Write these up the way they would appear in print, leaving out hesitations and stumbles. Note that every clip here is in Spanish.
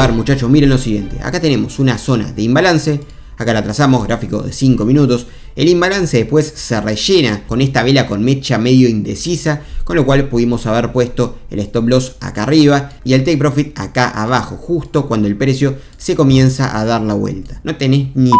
A ver muchachos, miren lo siguiente. Acá tenemos una zona de imbalance. Acá la trazamos, gráfico de 5 minutos. El imbalance después se rellena con esta vela con mecha medio indecisa, con lo cual pudimos haber puesto el stop loss acá arriba y el take profit acá abajo, justo cuando el precio se comienza a dar la vuelta. No tenés ni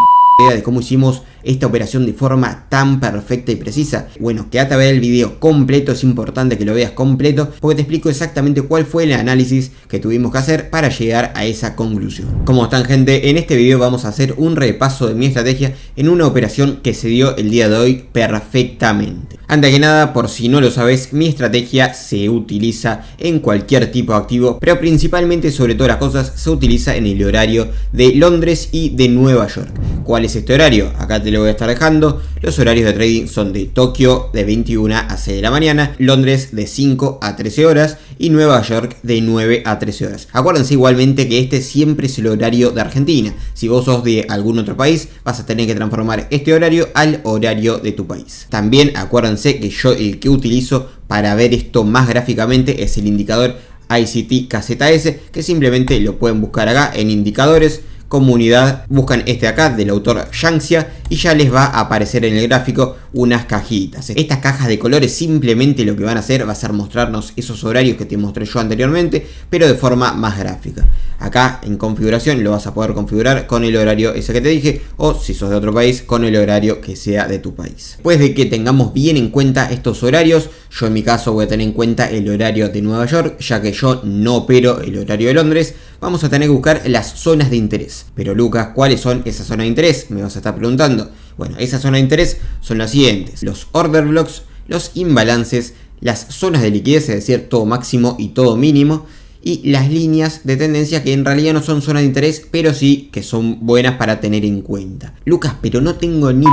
idea de cómo hicimos esta operación de forma tan perfecta y precisa. Bueno, quédate a ver el video completo, es importante que lo veas completo porque te explico exactamente cuál fue el análisis que tuvimos que hacer para llegar a esa conclusión. ¿Cómo están, gente? En este video vamos a hacer un repaso de mi estrategia en una operación que se dio el día de hoy perfectamente. Antes que nada, por si no lo sabes, mi estrategia se utiliza en cualquier tipo de activo, pero principalmente, sobre todas las cosas, se utiliza en el horario de Londres y de Nueva York. ¿Cuál es este horario? Acá te lo voy a estar dejando. Los horarios de trading son de Tokio de 21 a 6 de la mañana, Londres de 5 a 13 horas y Nueva York de 9 a 13 horas. Acuérdense igualmente que este siempre es el horario de Argentina. Si vos sos de algún otro país, vas a tener que transformar este horario al horario de tu país. También acuérdense que yo el que utilizo para ver esto más gráficamente es el indicador ICT KZS, que simplemente lo pueden buscar acá en indicadores, comunidad, buscan este acá del autor Yangxia y ya les va a aparecer en el gráfico unas cajitas. Estas cajas de colores simplemente lo que van a hacer va a ser mostrarnos esos horarios que te mostré yo anteriormente, pero de forma más gráfica. Acá en configuración lo vas a poder configurar con el horario ese que te dije, o si sos de otro país, con el horario que sea de tu país. Después de que tengamos bien en cuenta estos horarios, yo en mi caso voy a tener en cuenta el horario de Nueva York, ya que yo no opero el horario de Londres. Vamos a tener que buscar las zonas de interés. Pero Lucas, ¿cuáles son esas zonas de interés? Me vas a estar preguntando. Bueno, esas zonas de interés son las siguientes: los order blocks, los imbalances, las zonas de liquidez, es decir, todo máximo y todo mínimo, y las líneas de tendencia, que en realidad no son zonas de interés, pero sí que son buenas para tener en cuenta. Lucas, pero no tengo ni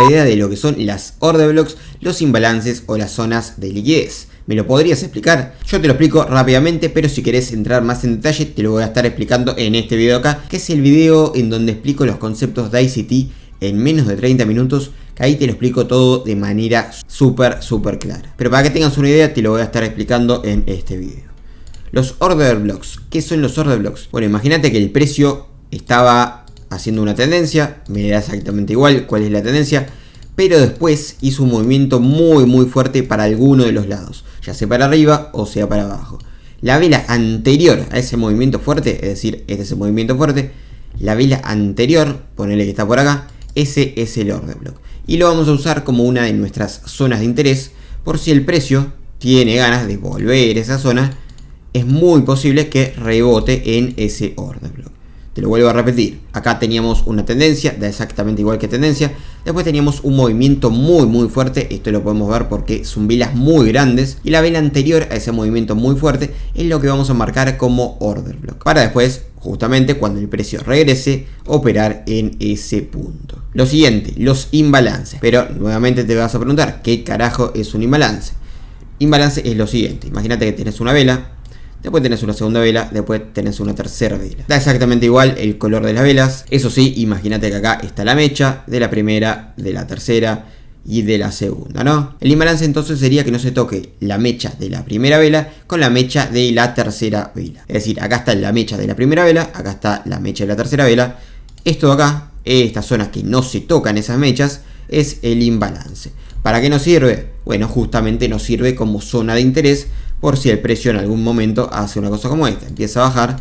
idea de lo que son las order blocks, los imbalances o las zonas de liquidez. ¿Me lo podrías explicar? Yo te lo explico rápidamente, pero si querés entrar más en detalle te lo voy a estar explicando en este video acá, que es el video en donde explico los conceptos de ICT en menos de 30 minutos, que ahí te lo explico todo de manera súper clara. Pero para que tengas una idea te lo voy a estar explicando en este video. Los order blocks. ¿Qué son los order blocks? Bueno, imagínate que el precio estaba haciendo una tendencia, me da exactamente igual cuál es la tendencia, pero después hizo un movimiento muy fuerte para alguno de los lados, ya sea para arriba o sea para abajo. La vela anterior a ese movimiento fuerte, es decir, este es el movimiento fuerte, la vela anterior, ponele que está por acá, ese es el order block. Y lo vamos a usar como una de nuestras zonas de interés, por si el precio tiene ganas de volver a esa zona, es muy posible que rebote en ese order block. Te lo vuelvo a repetir, acá teníamos una tendencia, da exactamente igual que tendencia, después teníamos un movimiento muy fuerte, esto lo podemos ver porque son velas muy grandes, y la vela anterior a ese movimiento muy fuerte es lo que vamos a marcar como order block, para después, justamente cuando el precio regrese, operar en ese punto. Lo siguiente, los imbalances, pero nuevamente te vas a preguntar, ¿qué carajo es un imbalance? Imbalance es lo siguiente, imagínate que tenés una vela, después tenés una segunda vela, después tenés una tercera vela. Da exactamente igual el color de las velas. Eso sí, imagínate que acá está la mecha de la primera, de la tercera y de la segunda, ¿no? El imbalance entonces sería que no se toque la mecha de la primera vela con la mecha de la tercera vela. Es decir, acá está la mecha de la primera vela, acá está la mecha de la tercera vela. Esto de acá, esta zona que no se tocan esas mechas, es el imbalance. ¿Para qué nos sirve? Bueno, justamente nos sirve como zona de interés. Por si el precio en algún momento hace una cosa como esta, empieza a bajar,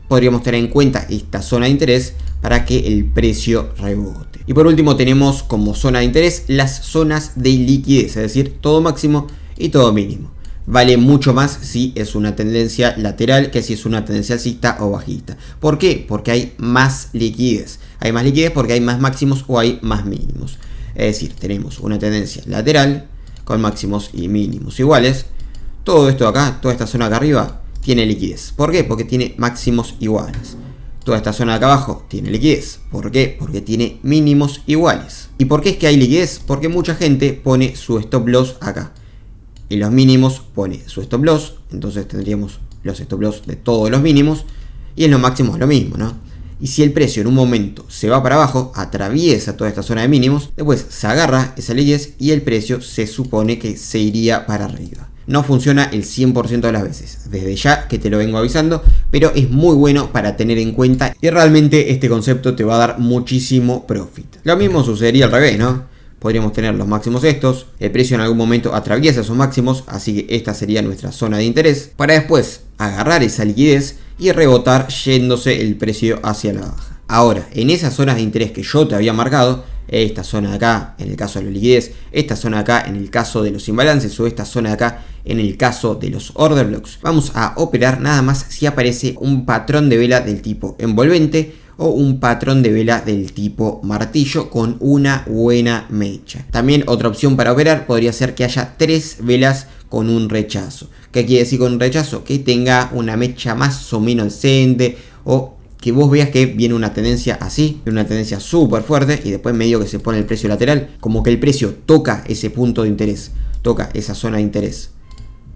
podríamos tener en cuenta esta zona de interés para que el precio rebote. Y por último tenemos como zona de interés las zonas de liquidez, es decir, todo máximo y todo mínimo. Vale mucho más si es una tendencia lateral que si es una tendencia alcista o bajista. ¿Por qué? Porque hay más liquidez. Hay más liquidez porque hay más máximos o hay más mínimos. Es decir, tenemos una tendencia lateral con máximos y mínimos iguales. Todo esto de acá, toda esta zona de acá arriba, tiene liquidez. ¿Por qué? Porque tiene máximos iguales. Toda esta zona de acá abajo tiene liquidez. ¿Por qué? Porque tiene mínimos iguales. ¿Y por qué es que hay liquidez? Porque mucha gente pone su stop loss acá. Y los mínimos pone su stop loss. Entonces tendríamos los stop loss de todos los mínimos. Y en los máximos lo mismo, ¿no? Y si el precio en un momento se va para abajo, atraviesa toda esta zona de mínimos, después se agarra esa liquidez y el precio se supone que se iría para arriba. No funciona el 100% de las veces, desde ya que te lo vengo avisando, pero es muy bueno para tener en cuenta y realmente este concepto te va a dar muchísimo profit. Lo mismo sucedería al revés, ¿no? Podríamos tener los máximos estos, el precio en algún momento atraviesa esos máximos, así que esta sería nuestra zona de interés, para después agarrar esa liquidez y rebotar yéndose el precio hacia la baja. Ahora, en esas zonas de interés que yo te había marcado, esta zona de acá en el caso de la liquidez, esta zona de acá en el caso de los imbalances o esta zona de acá en el caso de los order blocks, vamos a operar nada más si aparece un patrón de vela del tipo envolvente o un patrón de vela del tipo martillo con una buena mecha. También otra opción para operar podría ser que haya 3 velas con un rechazo. ¿Qué quiere decir con un rechazo? Que tenga una mecha más o menos decente, o que vos veas que viene una tendencia así, una tendencia súper fuerte y después medio que se pone el precio lateral, como que el precio toca ese punto de interés, toca esa zona de interés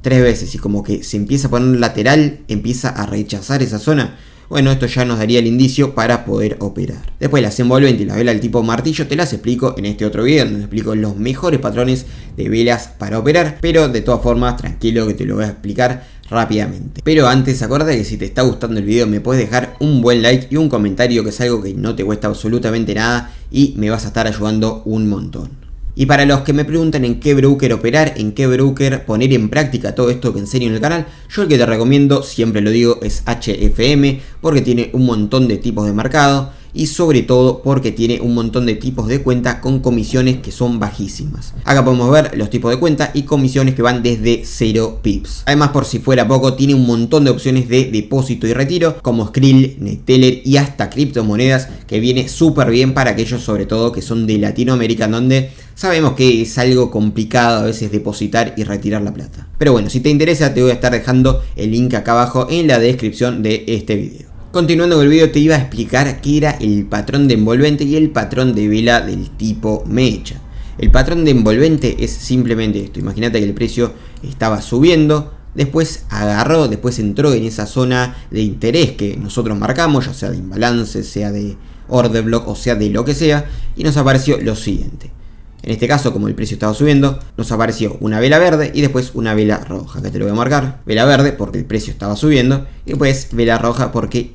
3 veces y como que se empieza a poner lateral, empieza a rechazar esa zona. Bueno, esto ya nos daría el indicio para poder operar. Después las envolventes y las velas del tipo martillo te las explico en este otro video, donde explico los mejores patrones de velas para operar, pero de todas formas tranquilo que te lo voy a explicar rápidamente. Pero antes acuérdate que si te está gustando el video me puedes dejar un buen like y un comentario, que es algo que no te cuesta absolutamente nada y me vas a estar ayudando un montón. Y para los que me preguntan en qué broker operar, en qué broker poner en práctica todo esto que enseño en el canal, yo el que te recomiendo, siempre lo digo, es HFM, porque tiene un montón de tipos de mercado y sobre todo porque tiene un montón de tipos de cuenta con comisiones que son bajísimas. Acá podemos ver los tipos de cuenta y comisiones que van desde 0 pips. Además, por si fuera poco, tiene un montón de opciones de depósito y retiro como Skrill, Neteller y hasta criptomonedas, que viene súper bien para aquellos sobre todo que son de Latinoamérica, donde sabemos que es algo complicado a veces depositar y retirar la plata. Pero bueno, si te interesa te voy a estar dejando el link acá abajo en la descripción de este video. Continuando con el video, te iba a explicar qué era el patrón de envolvente y el patrón de vela del tipo mecha. El patrón de envolvente es simplemente esto. Imagínate que el precio estaba subiendo, después agarró, después entró en esa zona de interés que nosotros marcamos, ya sea de imbalance, sea de order block o sea de lo que sea, y nos apareció lo siguiente. En este caso, como el precio estaba subiendo, nos apareció una vela verde y después una vela roja, que te lo voy a marcar. Vela verde porque el precio estaba subiendo y después vela roja porque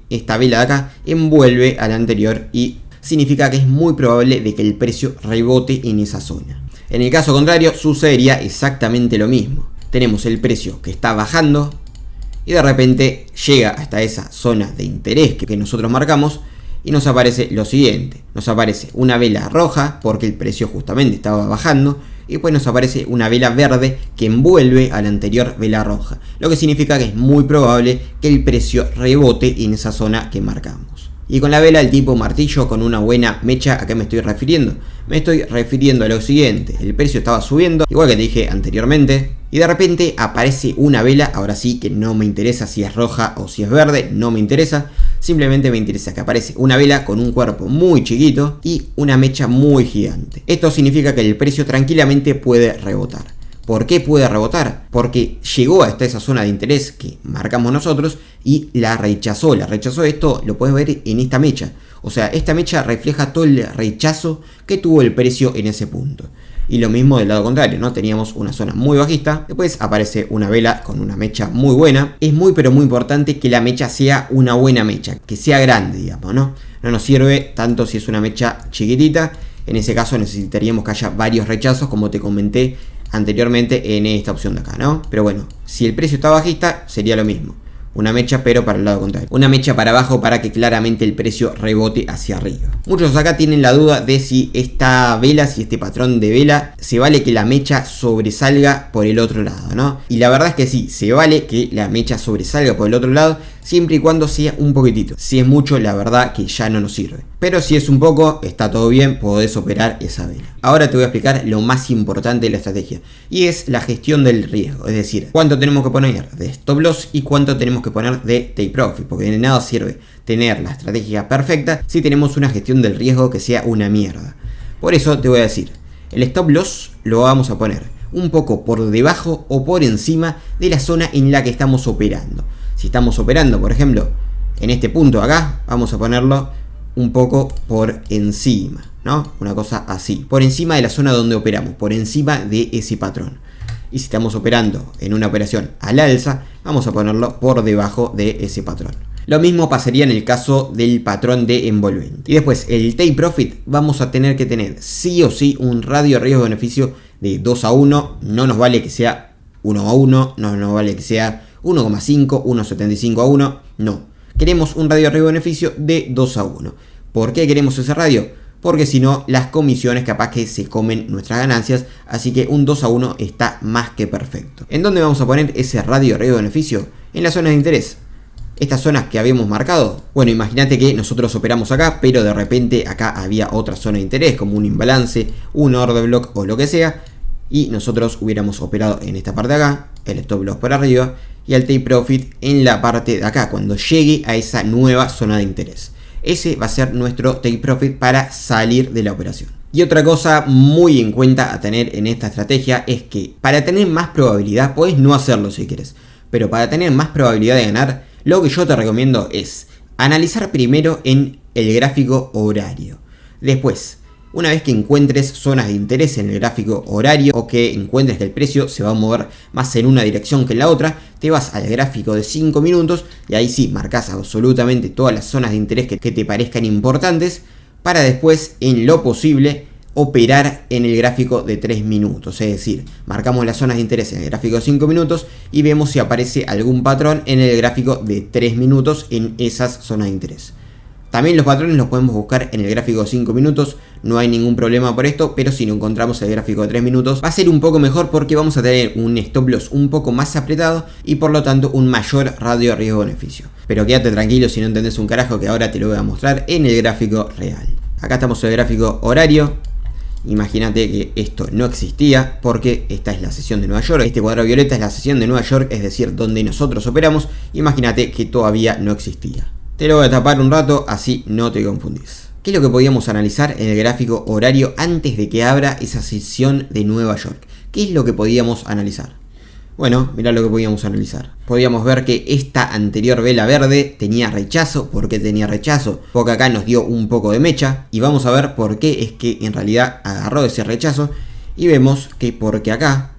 esta vela de acá envuelve a la anterior y significa que es muy probable de que el precio rebote en esa zona. En el caso contrario sucedería exactamente lo mismo. Tenemos el precio que está bajando y de repente llega hasta esa zona de interés que nosotros marcamos y nos aparece lo siguiente. Nos aparece una vela roja porque el precio justamente estaba bajando y después nos aparece una vela verde que envuelve a la anterior vela roja, lo que significa que es muy probable que el precio rebote en esa zona que marcamos. Y con la vela del tipo martillo con una buena mecha, ¿a qué me estoy refiriendo? Me estoy refiriendo a lo siguiente. El precio estaba subiendo, igual que te dije anteriormente, y de repente aparece una vela, ahora sí que no me interesa si es roja o si es verde, no me interesa. Simplemente me interesa que aparece una vela con un cuerpo muy chiquito y una mecha muy gigante. Esto significa que el precio tranquilamente puede rebotar. ¿Por qué puede rebotar? Porque llegó hasta esa zona de interés que marcamos nosotros y la rechazó. Esto lo puedes ver en esta mecha. O sea, esta mecha refleja todo el rechazo que tuvo el precio en ese punto. Y lo mismo del lado contrario, ¿no? Teníamos una zona muy bajista, después aparece una vela con una mecha muy buena. Es muy pero muy importante que la mecha sea una buena mecha, que sea grande, digamos, ¿no? No nos sirve tanto si es una mecha chiquitita. En ese caso necesitaríamos que haya varios rechazos, como te comenté anteriormente en esta opción de acá, ¿no? Pero bueno, si el precio está bajista, sería lo mismo. Una mecha pero para el lado contrario. Una mecha para abajo para que claramente el precio rebote hacia arriba. Muchos acá tienen la duda de si esta vela, si este patrón de vela, se vale que la mecha sobresalga por el otro lado, ¿no? Y la verdad es que sí, se vale que la mecha sobresalga por el otro lado, siempre y cuando sea un poquitito. Si es mucho, la verdad que ya no nos sirve. Pero si es un poco, está todo bien, podés operar esa vela. Ahora te voy a explicar lo más importante de la estrategia, y es la gestión del riesgo. Es decir, cuánto tenemos que poner de stop loss y cuánto tenemos que poner de take profit, porque de nada sirve tener la estrategia perfecta si tenemos una gestión del riesgo que sea una mierda. Por eso te voy a decir, el stop loss lo vamos a poner un poco por debajo o por encima de la zona en la que estamos operando. Si estamos operando, por ejemplo, en este punto acá vamos a ponerlo un poco por encima, ¿no? Una cosa así, por encima de la zona donde operamos, por encima de ese patrón. Y si estamos operando en una operación al alza, vamos a ponerlo por debajo de ese patrón. Lo mismo pasaría en el caso del patrón de envolvente. Y después el take profit vamos a tener que tener sí o sí un radio riesgo-beneficio de 2 a 1. No nos vale que sea 1 a 1, no nos vale que sea 1,5, 1,75 a 1. No, queremos un radio riesgo-beneficio de 2 a 1. ¿Por qué queremos ese radio? Porque si no, las comisiones capaz que se comen nuestras ganancias, así que un 2 a 1 está más que perfecto. ¿En dónde vamos a poner ese radio riesgo-beneficio? En las zonas de interés. Estas zonas que habíamos marcado, bueno, imagínate que nosotros operamos acá, pero de repente acá había otra zona de interés, como un imbalance, un order block o lo que sea, y nosotros hubiéramos operado en esta parte de acá, el stop loss por arriba, y el take profit en la parte de acá, cuando llegue a esa nueva zona de interés. Ese va a ser nuestro take profit para salir de la operación. Y otra cosa muy en cuenta a tener en esta estrategia es que para tener más probabilidad, podés no hacerlo si quieres, pero para tener más probabilidad de ganar, lo que yo te recomiendo es analizar primero en el gráfico horario. Después, una vez que encuentres zonas de interés en el gráfico horario o que encuentres que el precio se va a mover más en una dirección que en la otra, te vas al gráfico de 5 minutos y ahí sí marcas absolutamente todas las zonas de interés que te parezcan importantes para después, en lo posible, operar en el gráfico de 3 minutos, es decir, marcamos las zonas de interés en el gráfico de 5 minutos y vemos si aparece algún patrón en el gráfico de 3 minutos en esas zonas de interés. También los patrones los podemos buscar en el gráfico de 5 minutos, no hay ningún problema por esto, pero si no encontramos el gráfico de 3 minutos va a ser un poco mejor porque vamos a tener un stop loss un poco más apretado y por lo tanto un mayor radio riesgo-beneficio. Pero quédate tranquilo si no entendés un carajo, que ahora te lo voy a mostrar en el gráfico real. Acá estamos en el gráfico horario. Imagínate que esto no existía porque esta es la sesión de Nueva York. Este cuadrado violeta es la sesión de Nueva York, es decir, donde nosotros operamos. Imagínate que todavía no existía. Te lo voy a tapar un rato, así no te confundís. ¿Qué es lo que podíamos analizar en el gráfico horario antes de que abra esa sesión de Nueva York? ¿Qué es lo que podíamos analizar? Bueno, mirá lo que podíamos analizar. Podíamos ver que esta anterior vela verde tenía rechazo. ¿Por qué tenía rechazo? Porque acá nos dio un poco de mecha. Y vamos a ver por qué es que en realidad agarró ese rechazo. Y vemos que porque acá,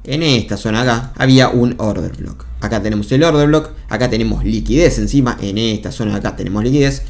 en esta zona acá, había un order block. Acá tenemos el order block. Acá tenemos liquidez encima. En esta zona de acá tenemos liquidez.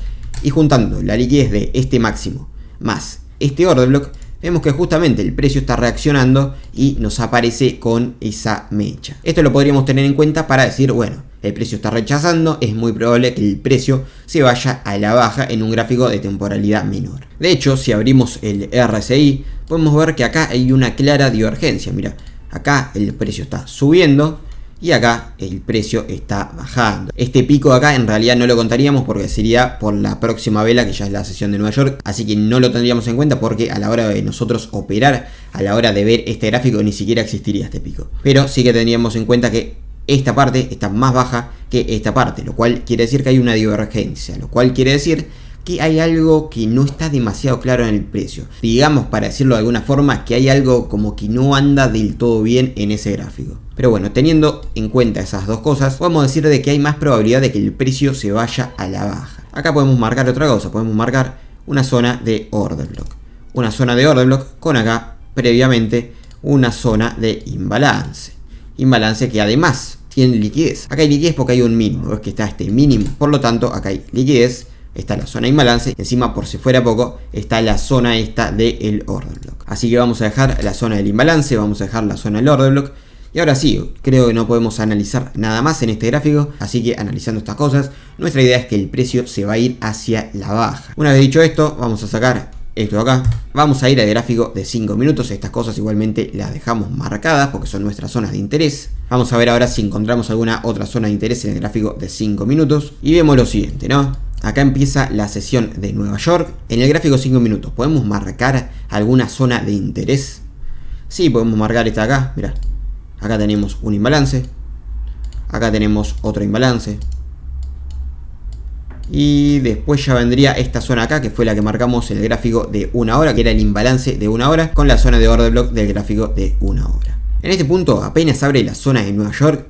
Y juntando la liquidez de este máximo más este order block, vemos que justamente el precio está reaccionando y nos aparece con esa mecha. Esto lo podríamos tener en cuenta para decir, bueno, el precio está rechazando, es muy probable que el precio se vaya a la baja en un gráfico de temporalidad menor. De hecho, si abrimos el RSI, podemos ver que acá hay una clara divergencia. Mira, acá el precio está subiendo y acá el precio está bajando. Este pico de acá en realidad no lo contaríamos porque sería por la próxima vela, que ya es la sesión de Nueva York, así que no lo tendríamos en cuenta porque a la hora de nosotros operar, a la hora de ver este gráfico, ni siquiera existiría este pico. Pero sí que tendríamos en cuenta que esta parte está más baja que esta parte, lo cual quiere decir que hay una divergencia, lo cual quiere decir que hay algo que no está demasiado claro en el precio. Digamos, para decirlo de alguna forma, que hay algo como que no anda del todo bien en ese gráfico. Pero bueno, teniendo en cuenta esas dos cosas, podemos decir de que hay más probabilidad de que el precio se vaya a la baja. Acá podemos marcar otra cosa, podemos marcar una zona de order block. Una zona de order block con acá, previamente, una zona de imbalance. Imbalance que además tiene liquidez. Acá hay liquidez porque hay un mínimo, es que está este mínimo. Por lo tanto, acá hay liquidez. Está la zona de imbalance, encima por si fuera poco, está la zona esta del order block. Así que vamos a dejar la zona del imbalance, vamos a dejar la zona del order block. Y ahora sí, creo que no podemos analizar nada más en este gráfico, así que analizando estas cosas, nuestra idea es que el precio se va a ir hacia la baja. Una vez dicho esto, vamos a sacar esto de acá. Vamos a ir al gráfico de 5 minutos, estas cosas igualmente las dejamos marcadas porque son nuestras zonas de interés. Vamos a ver ahora si encontramos alguna otra zona de interés en el gráfico de 5 minutos. Y vemos lo siguiente, ¿no? Acá empieza la sesión de Nueva York. En el gráfico 5 minutos, ¿podemos marcar alguna zona de interés? Sí, podemos marcar esta de acá, mirá. Acá tenemos un imbalance. Acá tenemos otro imbalance. Y después ya vendría esta zona acá, que fue la que marcamos en el gráfico de 1 hora, que era el imbalance de 1 hora, con la zona de order block del gráfico de 1 hora. En este punto, apenas abre la zona de Nueva York,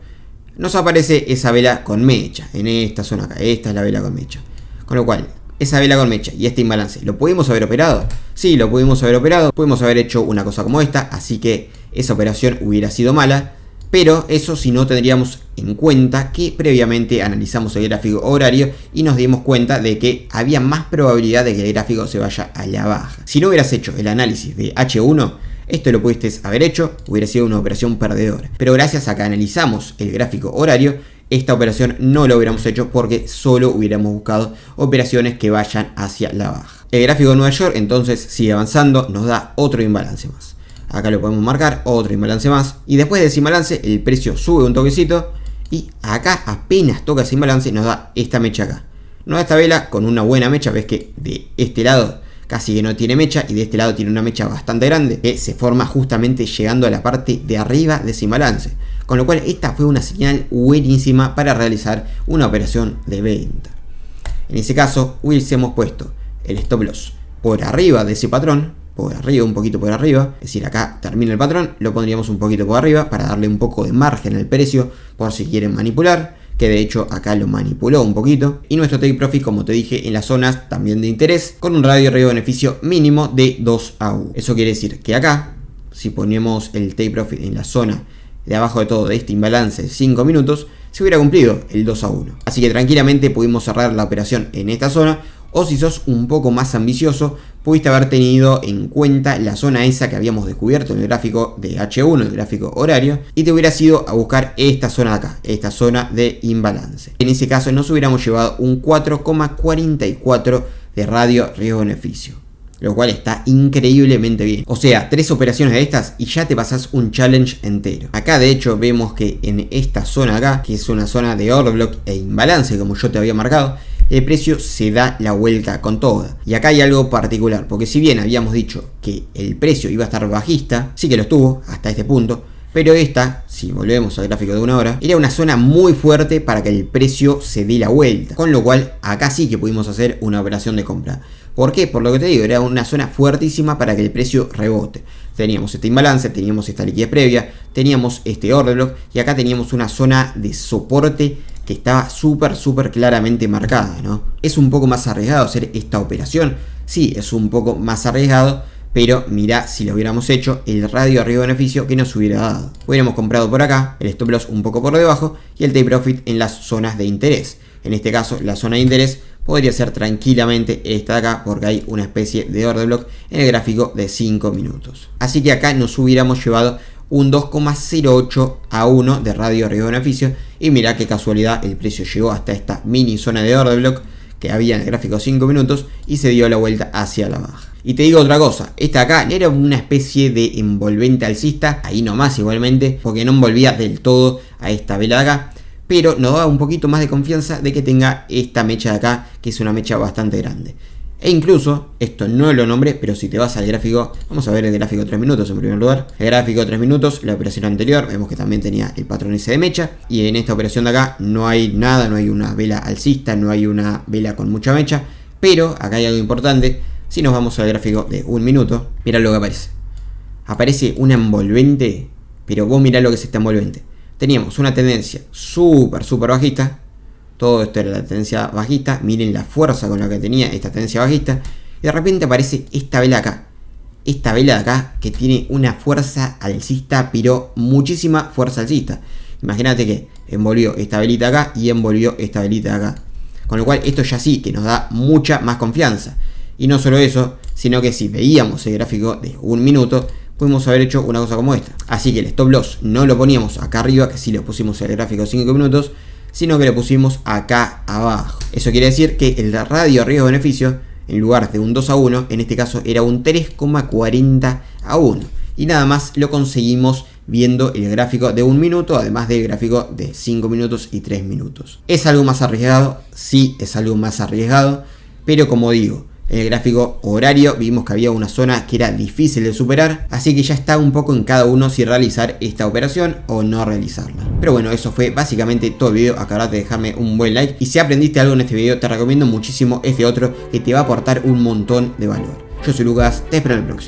nos aparece esa vela con mecha, en esta zona acá, esta es la vela con mecha. Con lo cual, esa vela con mecha y este imbalance, ¿lo pudimos haber operado? Sí, lo pudimos haber operado, pudimos haber hecho una cosa como esta, así que esa operación hubiera sido mala, pero eso si no tendríamos en cuenta que previamente analizamos el gráfico horario y nos dimos cuenta de que había más probabilidad de que el gráfico se vaya a la baja. Si no hubieras hecho el análisis de H1, esto lo pudiste haber hecho, hubiera sido una operación perdedora. Pero gracias a que analizamos el gráfico horario, esta operación no lo hubiéramos hecho porque solo hubiéramos buscado operaciones que vayan hacia la baja. El gráfico de Nueva York entonces sigue avanzando, nos da otro imbalance más. Acá lo podemos marcar, otro imbalance más. Y después de ese imbalance el precio sube un toquecito y acá apenas toca ese imbalance nos da esta mecha acá. Nos da esta vela con una buena mecha, ves que de este lado casi que no tiene mecha y de este lado tiene una mecha bastante grande que se forma justamente llegando a la parte de arriba de ese imbalance. Con lo cual esta fue una señal buenísima para realizar una operación de venta. En ese caso hubiésemos puesto el stop loss por arriba de ese patrón, por arriba, un poquito por arriba, es decir, acá termina el patrón, lo pondríamos un poquito por arriba para darle un poco de margen al precio por si quieren manipular, que de hecho acá lo manipuló un poquito, y nuestro take profit, como te dije, en las zonas también de interés, con un radio de riesgo-beneficio mínimo de 2 a 1. Eso quiere decir que acá, si ponemos el take profit en la zona de abajo de todo de este imbalance de 5 minutos, se hubiera cumplido el 2 a 1. Así que tranquilamente pudimos cerrar la operación en esta zona, o si sos un poco más ambicioso, pudiste haber tenido en cuenta la zona esa que habíamos descubierto en el gráfico de H1, el gráfico horario, y te hubieras ido a buscar esta zona de acá, esta zona de imbalance. En ese caso nos hubiéramos llevado un 4,44 de radio riesgo-beneficio, lo cual está increíblemente bien. O sea, 3 operaciones de estas y ya te pasás un challenge entero. Acá de hecho vemos que en esta zona acá, que es una zona de order block e imbalance como yo te había marcado, el precio se da la vuelta con toda. Y acá hay algo particular, porque si bien habíamos dicho que el precio iba a estar bajista, sí que lo estuvo hasta este punto, pero esta, si volvemos al gráfico de 1 hora, era una zona muy fuerte para que el precio se dé la vuelta. Con lo cual, acá sí que pudimos hacer una operación de compra. ¿Por qué? Por lo que te digo, era una zona fuertísima para que el precio rebote. Teníamos este imbalance, teníamos esta liquidez previa, teníamos este order block y acá teníamos una zona de soporte que estaba súper claramente marcada, ¿no? ¿Es un poco más arriesgado hacer esta operación? Sí, es un poco más arriesgado, pero mirá si lo hubiéramos hecho, el radio de riesgo-beneficio que nos hubiera dado. Hubiéramos comprado por acá, el stop loss un poco por debajo y el take profit en las zonas de interés. En este caso, la zona de interés podría ser tranquilamente esta de acá porque hay una especie de order block en el gráfico de 5 minutos. Así que acá nos hubiéramos llevado un 2,08 a 1 de radio de riesgo-beneficio y mirá qué casualidad, el precio llegó hasta esta mini zona de order block que había en el gráfico de 5 minutos y se dio la vuelta hacia la baja. Y te digo otra cosa, esta acá era una especie de envolvente alcista, ahí nomás igualmente, porque no envolvía del todo a esta vela de acá, pero nos daba un poquito más de confianza de que tenga esta mecha de acá, que es una mecha bastante grande. E incluso, esto no lo nombré, pero si te vas al gráfico, vamos a ver el gráfico de 3 minutos en primer lugar. El gráfico de 3 minutos, la operación anterior, vemos que también tenía el patrón ese de mecha. Y en esta operación de acá no hay nada, no hay una vela alcista, no hay una vela con mucha mecha. Pero acá hay algo importante, si nos vamos al gráfico de 1 minuto, mirá lo que aparece. Aparece una envolvente, pero vos mirá lo que es esta envolvente. Teníamos una tendencia súper bajista. Todo esto era la tendencia bajista. Miren la fuerza con la que tenía esta tendencia bajista. Y de repente aparece esta vela acá. Esta vela de acá que tiene una fuerza alcista, pero muchísima fuerza alcista. Imagínate que envolvió esta velita acá y envolvió esta velita acá. Con lo cual esto ya sí que nos da mucha más confianza. Y no solo eso, sino que si veíamos el gráfico de 1 minuto, pudimos haber hecho una cosa como esta. Así que el stop loss no lo poníamos acá arriba, que sí lo pusimos en el gráfico de 5 minutos, sino que lo pusimos acá abajo. Eso quiere decir que el radio riesgo-beneficio, en lugar de un 2 a 1, en este caso era un 3,40 a 1. Y nada más lo conseguimos viendo el gráfico de 1 minuto, además del gráfico de 5 minutos y 3 minutos. ¿Es algo más arriesgado? Sí, es algo más arriesgado, pero como digo, en el gráfico horario vimos que había una zona que era difícil de superar, así que ya está un poco en cada uno si realizar esta operación o no realizarla. Pero bueno, eso fue básicamente todo el video. Acordate de dejarme un buen like y si aprendiste algo en este video te recomiendo muchísimo este otro que te va a aportar un montón de valor. Yo soy Lucas, te espero en el próximo.